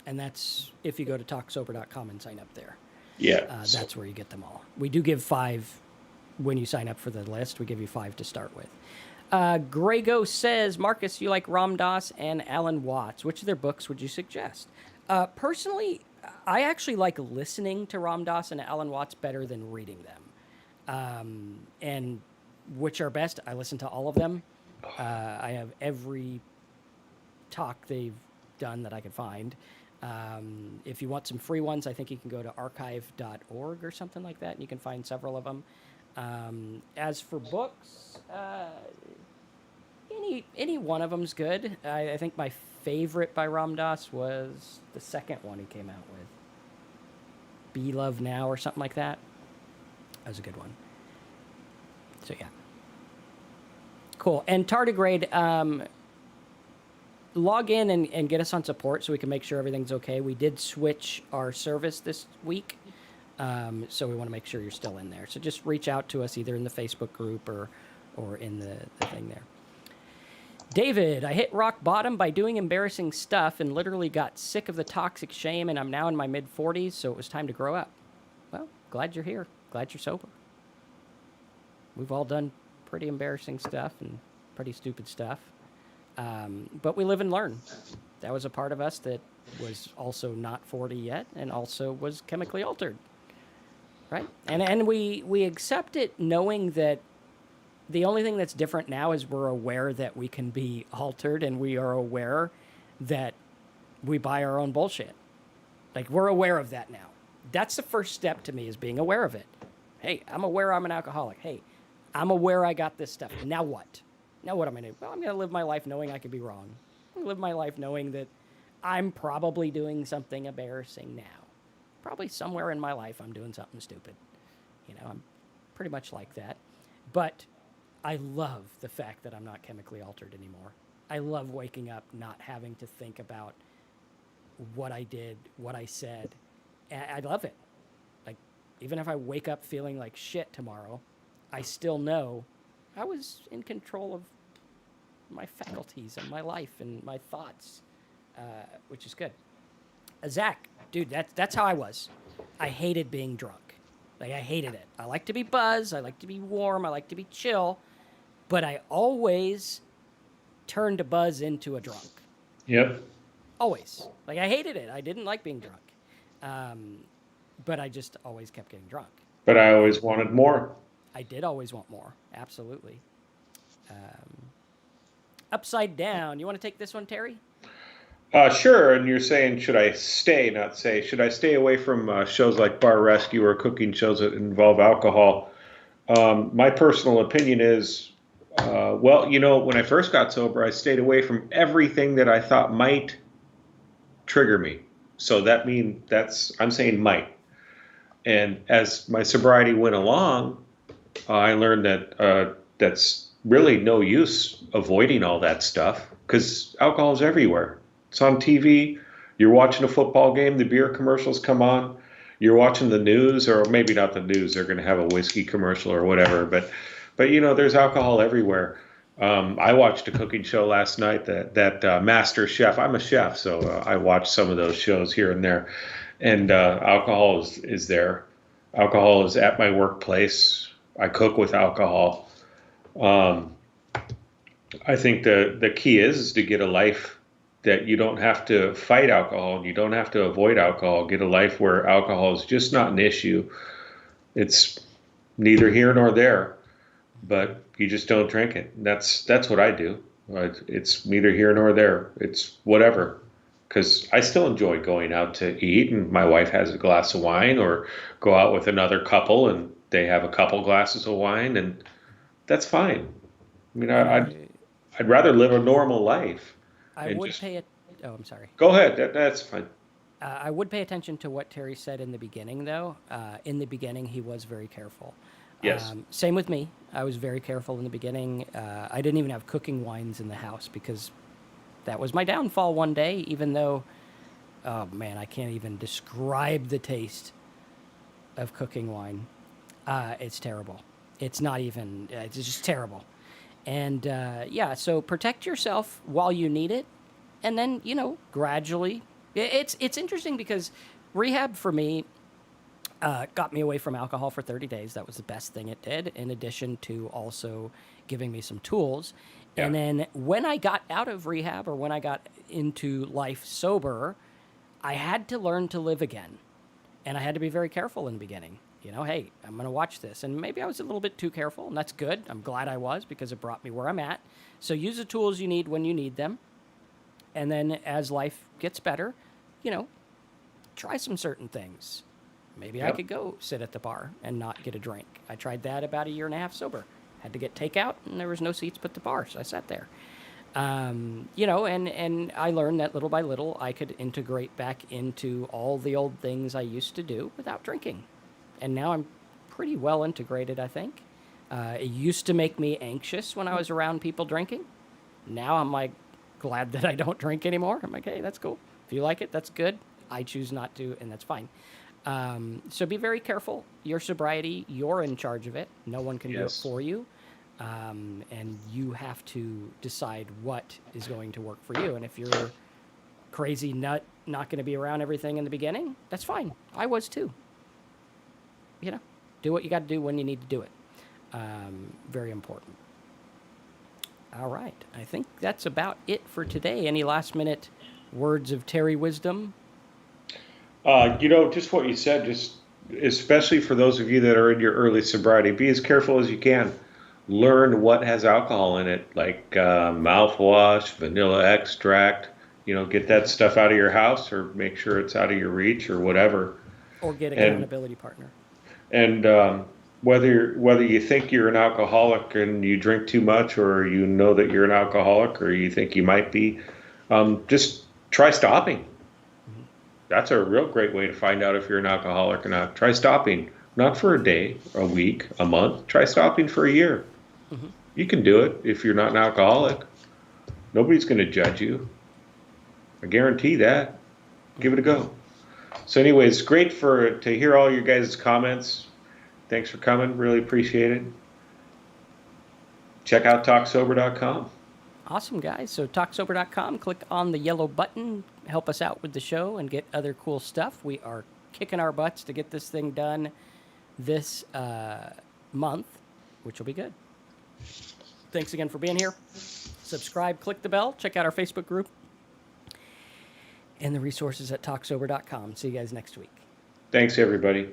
And that's if you go to talksober.com and sign up there. Yeah. That's where you get them all. We do give 5 when you sign up for the list. We give you 5 to start with. Grego says, Marcus, you like Ram Dass and Alan Watts. Which of their books would you suggest? Personally, I actually like listening to Ram Dass and Alan Watts better than reading them. And which are best? I listen to all of them. I have every talk they've done that I could find. If you want some free ones, I think you can go to archive.org or something like that, and you can find several of them. As for books, any one of them's good. I think my favorite by Ram Dass was the second one he came out with. Be Love Now or something like that. That was a good one. So, yeah. Cool. And Tardigrade, log in and get us on support so we can make sure everything's okay. We did switch our service this week, so we want to make sure you're still in there. So just reach out to us either in the Facebook group or in the thing there. David, I hit rock bottom by doing embarrassing stuff and literally got sick of the toxic shame, and I'm now in my mid-40s, so it was time to grow up. Well, glad you're here. Glad you're sober. We've all done pretty embarrassing stuff and pretty stupid stuff. But we live and learn. That was a part of us that was also not 40 yet and also was chemically altered, right? And we accept it knowing that the only thing that's different now is we're aware that we can be altered, and we are aware that we buy our own bullshit. Like, we're aware of that now. That's the first step to me, is being aware of it. Hey, I'm aware I'm an alcoholic. Hey, I'm aware I got this stuff. Now what? Now what am I going to do? Well, I'm going to live my life knowing I could be wrong. I'm going to live my life knowing that I'm probably doing something embarrassing now. Probably somewhere in my life I'm doing something stupid. I'm pretty much like that. But I love the fact that I'm not chemically altered anymore. I love waking up not having to think about what I did, what I said. I love it. Like, even if I wake up feeling like shit tomorrow, I still know I was in control of my faculties and my life and my thoughts, which is good. Zach, dude, that's how I was. I hated being drunk. Like, I hated it. I like to be buzzed. I like to be warm. I like to be chill. But I always turned a buzz into a drunk. Yep. Always. Like, I hated it. I didn't like being drunk. But I just always kept getting drunk. But I always wanted more. I did always want more. Absolutely. Upside down. You want to take this one, Terry? Sure. And you're saying, should I stay, not say, should I stay away from shows like Bar Rescue or cooking shows that involve alcohol? My personal opinion is, well, when I first got sober, I stayed away from everything that I thought might trigger me. So I'm saying might. And as my sobriety went along, I learned that that's really no use avoiding all that stuff, because alcohol is everywhere. It's on TV. You're watching a football game, the beer commercials come on. You're watching the news, or maybe not the news. They're going to have a whiskey commercial or whatever. But there's alcohol everywhere. I watched a cooking show last night that Master Chef. I'm a chef, so I watch some of those shows here and there. And alcohol is there. Alcohol is at my workplace. I cook with alcohol. I think the key is to get a life that you don't have to fight alcohol and you don't have to avoid alcohol. Get a life where alcohol is just not an issue. It's neither here nor there, but you just don't drink it. That's what I do. It's neither here nor there. It's whatever. Because I still enjoy going out to eat, and my wife has a glass of wine, or go out with another couple and they have a couple glasses of wine, and that's fine. I mean, I'd rather live a normal life. I would pay it. Oh, I'm sorry. Go ahead. That's fine. I would pay attention to what Terry said in the beginning, though. In the beginning, he was very careful. Yes. Same with me. I was very careful in the beginning. I didn't even have cooking wines in the house because that was my downfall one day, even though, oh man, I can't even describe the taste of cooking wine. It's terrible. It's not even, it's just terrible. And so protect yourself while you need it. And then, gradually. It's interesting because rehab for me got me away from alcohol for 30 days. That was the best thing it did, in addition to also giving me some tools. Yeah. And then when I got out of rehab, or when I got into life sober, I had to learn to live again. And I had to be very careful in the beginning. Hey, I'm going to watch this. And maybe I was a little bit too careful, and that's good. I'm glad I was, because it brought me where I'm at. So use the tools you need when you need them. And then as life gets better, try some certain things. Maybe I could go sit at the bar and not get a drink. I tried that about a year and a half sober. Had to get takeout, and there was no seats but the bar, so I sat there. And I learned that little by little I could integrate back into all the old things I used to do without drinking. And now I'm pretty well integrated, I think. It used to make me anxious when I was around people drinking. Now I'm like glad that I don't drink anymore. I'm like, hey, that's cool. If you like it, that's good. I choose not to, and that's fine. So be very careful. Your sobriety, you're in charge of it. No one can do it for you. And you have to decide what is going to work for you. And if you're crazy nut, not going to be around everything in the beginning, that's fine. I was too. Do what you got to do when you need to do it. Very important. All right. I think that's about it for today. Any last minute words of Terry wisdom? Just what you said, just especially for those of you that are in your early sobriety, be as careful as you can. Learn what has alcohol in it, like mouthwash, vanilla extract. Get that stuff out of your house, or make sure it's out of your reach, or whatever. Or get And accountability partner. and whether you think you're an alcoholic and you drink too much, or you know that you're an alcoholic, or you think you might be, just try stopping. Hmm. That's a real great way to find out if you're an alcoholic or not. Try stopping, not for a day, a week, a month. Try stopping for a year. Hmm. You can do it if you're not an alcoholic. Nobody's going to judge you. I guarantee that. Give it a go. So, anyways, great to hear all your guys' comments. Thanks for coming. Really appreciate it. Check out talksober.com. Awesome, guys. So talksober.com, click on the yellow button, help us out with the show and get other cool stuff. We are kicking our butts to get this thing done this month, which will be good. Thanks again for being here. Subscribe, click the bell, check out our Facebook group, and the resources at talksober.com. See you guys next week. Thanks, everybody.